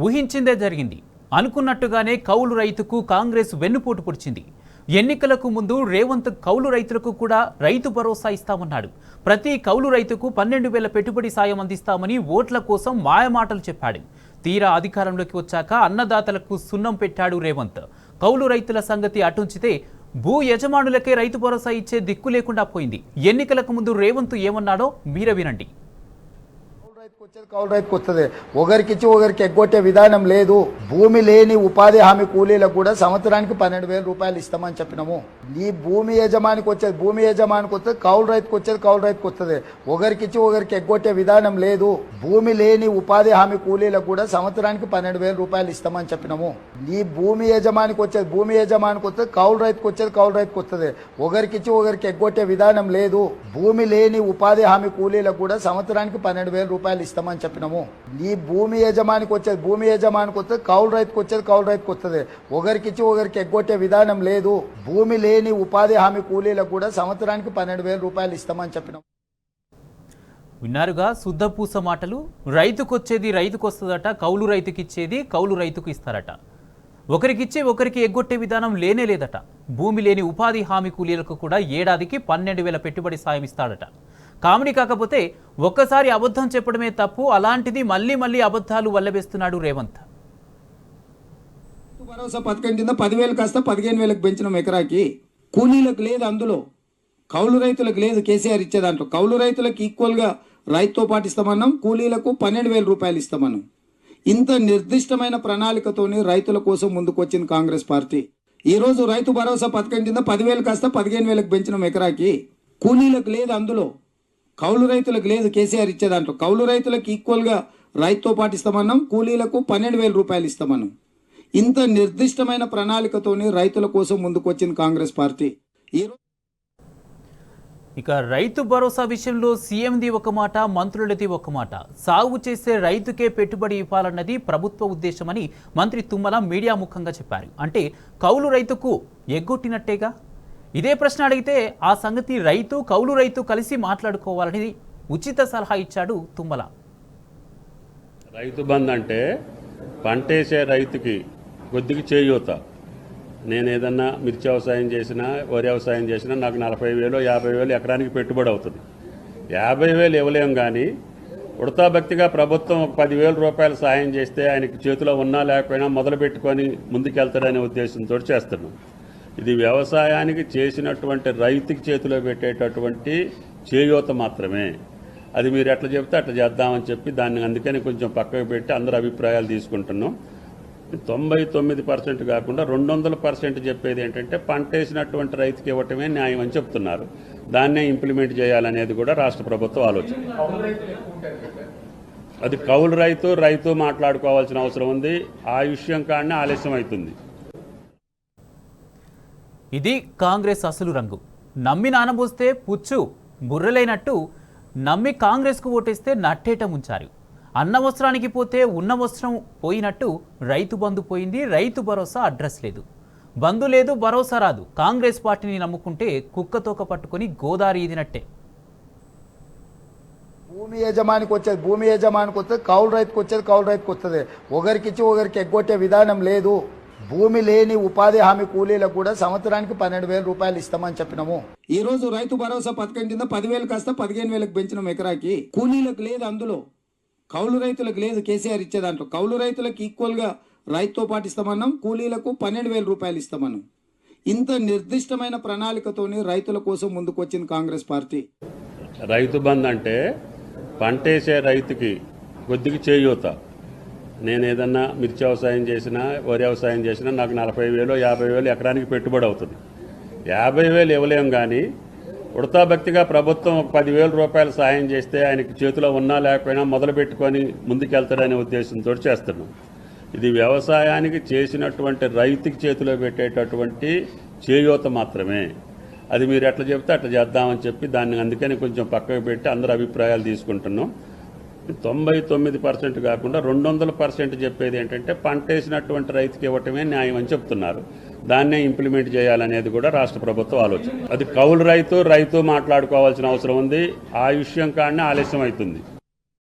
ఊహించిందే జరిగింది. అనుకున్నట్టుగానే కౌలు రైతుకు కాంగ్రెస్ వెన్నుపోటు పొడిచింది. ఎన్నికలకు ముందు రేవంత్ కౌలు రైతులకు కూడా రైతు భరోసా ఇస్తామన్నాడు. ప్రతి కౌలు రైతుకు 12,000 పెట్టుబడి సాయం అందిస్తామని ఓట్ల కోసం మాయమాటలు చెప్పాడు. తీరా అధికారంలోకి వచ్చాక అన్నదాతలకు సున్నం పెట్టాడు రేవంత్. కౌలు రైతుల సంగతి అటుంచితే భూ యజమానులకే రైతు భరోసా ఇచ్చే దిక్కు లేకుండా పోయింది. ఎన్నికలకు ముందు రేవంత్ ఏమన్నాడో మీరే వినండి. కౌలు రైతుకు వస్తుంది. ఒకరికిచ్చి ఒకరికి ఎగ్గొట్టే విధానం లేదు. భూమి లేని ఉపాధి హామీ కూలీలకు కూడా సంవత్సరానికి 12,000 రూపాయలు ఇస్తామని చెప్పినాము. ఈ భూమి యజమానికి వచ్చేది భూమి యజమానికి వస్తుంది, కౌలు రైతుకు వచ్చేది కౌలు రైతుకు వస్తుంది. ఒకరికిచ్చి ఒకరికి ఎగ్గొట్టే విధానం లేదు. భూమి లేని ఉపాధి హామీ కూలీలకు కూడా సంవత్సరానికి 12,000 రూపాయలు ఇస్తామని చెప్పినాము. ఈ భూమి యజమానికి వచ్చేది భూమి యజమానికి వస్తుంది, కౌలు రైతుకు వచ్చేది కౌలు రైతుకు వస్తుంది. ఒకరికిచ్చి ఒకరికి ఎగ్గొట్టే విధానం లేదు. భూమి లేని ఉపాధి హామీ కూలీలకు కూడా సంవత్సరానికి 12,000 రూపాయలు ఇస్తామని చెప్పినాము. ఈ భూమి యజమానికి వచ్చేది భూమి యజమానికి వస్తుంది, కౌలు రైతుకు వచ్చేది కౌలు రైతుకు వస్తుంది. ఒకరికిచ్చి ఒకరికి ఎగ్గొట్టే విధానం లేదు. భూమి లేని ఉపాధి హామీ కూలీలకు కూడా సంవత్సరానికి 12,000 రూపాయలు ఇస్తామని చెప్పినాము. విన్నారుగా శుద్ధపూస మాటలు. రైతుకొచ్చేది రైతుకొస్తుందట, కౌలు రైతుకిచ్చేది కౌలు రైతుకు ఇస్తారట. ఒకరికిచ్చే ఒకరికి ఎగ్గొట్టే విధానం లేనే లేదట. భూమి లేని ఉపాధి హామీ కూలీలకు కూడా ఏడాదికి 12,000 పెట్టుబడి సాయం ఇస్తాడట. కామెడీ కాకపోతే ఒక్కసారి అబద్ధం చెప్పడమే తప్పు, అలాంటిది మళ్ళీ మళ్ళీ అబద్ధాలు వల్లవేస్తున్నాడు రేవంత్. భరోసా పథకం కింద 10,000 కాస్త 15,000 పెంచినాం ఎకరాకి. కూలీలకు లేదు, అందులో కౌలు రైతులకు లేదు. కేసీఆర్ ఇచ్చే దాంట్లో కౌలు రైతులకు ఈక్వల్గా రైతుతో పాటు ఇస్తామన్నాం, కూలీలకు 12,000 రూపాయలు ఇస్తామన్నాం. ఇంత నిర్దిష్టమైన ప్రణాళికతోని రైతుల కోసం ముందుకొచ్చింది కాంగ్రెస్ పార్టీ. ఈరోజు రైతు భరోసా పథకం కింద 10,000 కాస్త 15,000 పెంచినాం ఎకరాకి. కూలీలకు లేదు, అందులో కౌలు రైతులకు లేదు. కేసీఆర్ ఇచ్చే దాంట్లో కౌలు రైతులకు ఈక్వల్గా రైతుతో పాటు ఇస్తామన్నాం, కూలీలకు 12,000 రూపాయలు ఇస్తామన్నాం. ఇంత నిర్దిష్టమైన ప్రణాళికతోని రైతుల కోసం ముందుకొచ్చింది కాంగ్రెస్ పార్టీ. ఇక రైతు భరోసా విషయంలో సీఎంది ఒక మాట, మంత్రులది ఒక మాట. సాగు చేసే రైతుకే పెట్టుబడి ఇవ్వాలన్నది ప్రభుత్వ ఉద్దేశమని మంత్రి తుమ్మల మీడియా ముఖంగా చెప్పారు. అంటే కౌలు రైతుకు ఎగ్గొట్టినట్టేగా. ఇదే ప్రశ్న అడిగితే ఆ సంగతి రైతు కౌలు రైతు కలిసి మాట్లాడుకోవాలని ఉచిత సలహా ఇచ్చాడు తుమ్మల. రైతు బంధు అంటే పంటేసే రైతుకి కొద్దిగా చేయూత. నేను ఏదన్నా మిర్చి వ్యవసాయం చేసినా వరి వ్యవసాయం చేసినా నాకు 40,000 50,000 ఎకరానికి పెట్టుబడి అవుతుంది. 50,000 ఇవ్వలేం, కానీ ఉడతాభక్తిగా ప్రభుత్వం 10,000 రూపాయలు సాయం చేస్తే ఆయనకి చేతిలో ఉన్నా లేకపోయినా మొదలు పెట్టుకొని ముందుకెళ్తాడనే ఉద్దేశంతో చేస్తున్నాం. ఇది వ్యవసాయానికి చేసినటువంటి రైతుకి చేతిలో పెట్టేటటువంటి చేయూత మాత్రమే. అది మీరు ఎట్లా చెప్తే అట్లా చేద్దామని చెప్పి దాన్ని అందుకని కొంచెం పక్కకు పెట్టి అందరు అభిప్రాయాలు తీసుకుంటున్నాం. 99% కాకుండా 200% చెప్పేది ఏంటంటే పంట వేసినటువంటి రైతుకి ఇవ్వటమే న్యాయం అని చెప్తున్నారు. దాన్నే ఇంప్లిమెంట్ చేయాలనేది కూడా రాష్ట్ర ప్రభుత్వం ఆలోచన. అది కౌలు రైతు మాట్లాడుకోవాల్సిన అవసరం ఉంది. ఆ విషయం కాడనే ఆలస్యం అవుతుంది. ఇది కాంగ్రెస్ అసలు రంగు. నమ్మి నానబోస్తే పుచ్చు బుర్రలేనట్టు నమ్మి కాంగ్రెస్కు ఓటేస్తే నట్టేట ముంచారు. అన్న వస్త్రానికి పోతే ఉన్న వస్త్రం పోయినట్టు రైతు బంధు పోయింది, రైతు భరోసా అడ్రస్ లేదు. బంధు లేదు, భరోసా రాదు. కాంగ్రెస్ పార్టీని నమ్ముకుంటే కుక్కతోక పట్టుకొని గోదావరి ఈదినట్టే. భూమి యజమానికి వచ్చేది భూమి యజమానికి వస్తుంది, కౌలు రైతుకు వచ్చేది కౌలు రైతుకు వస్తుంది. ఒకరికిచ్చి ఒకరికి ఎగ్గొట్టే విధానం లేదు. భూమి లేని ఉపాధి హామీ కూలీలకు కూడా సంవత్సరానికి 12,000 రూపాయలు ఇస్తామని చెప్పినాము. ఈ రోజు రైతు భరోసా పథకం కింద 10,000 కాస్త 15,000 పెంచినాం ఎకరాకి. కూలీలకు లేదు, అందులో కౌలు రైతులకు లేదు. కేసీఆర్ ఇచ్చే దాంట్లో కౌలు రైతులకు ఈక్వల్గా రైతుతో పాటు ఇస్తామన్నాం, కూలీలకు 12,000 రూపాయలు ఇస్తామన్నాం. ఇంత నిర్దిష్టమైన ప్రణాళికతోని రైతుల కోసం ముందుకొచ్చింది కాంగ్రెస్ పార్టీ. రైతు బంధు అంటే పంటేసే రైతుకి కొద్దిగా చేయూత. నేను ఏదన్నా మిర్చి వ్యవసాయం చేసినా వరి వ్యవసాయం చేసినా నాకు 40,000 50,000 ఎకరానికి పెట్టుబడి అవుతుంది. 50,000 ఇవ్వలేం, కానీ ఉడతాభక్తిగా ప్రభుత్వం 10,000 రూపాయలు సాయం చేస్తే ఆయనకి చేతిలో ఉన్నా లేకపోయినా మొదలు పెట్టుకొని ముందుకెళ్తాడనే ఉద్దేశంతో చేస్తున్నాం. ఇది వ్యవసాయానికి చేసినటువంటి రైతుకి చేతిలో పెట్టేటటువంటి చేయూత మాత్రమే. అది మీరు ఎట్లా చెప్తే అట్లా చేద్దామని చెప్పి దాన్ని అందుకని కొంచెం పక్కకు పెట్టి అందరు అభిప్రాయాలు తీసుకుంటున్నాం. 99% కాకుండా 200% చెప్పేది ఏంటంటే పంట వేసినటువంటి రైతుకి ఇవ్వటమే న్యాయం అని చెప్తున్నారు. దాన్నే ఇంప్లిమెంట్ చేయాలనేది కూడా రాష్ట్ర ప్రభుత్వం ఆలోచన. అది కౌలు రైతు మాట్లాడుకోవాల్సిన అవసరం ఉంది. ఆ విషయం కాడనే ఆలస్యం అవుతుంది.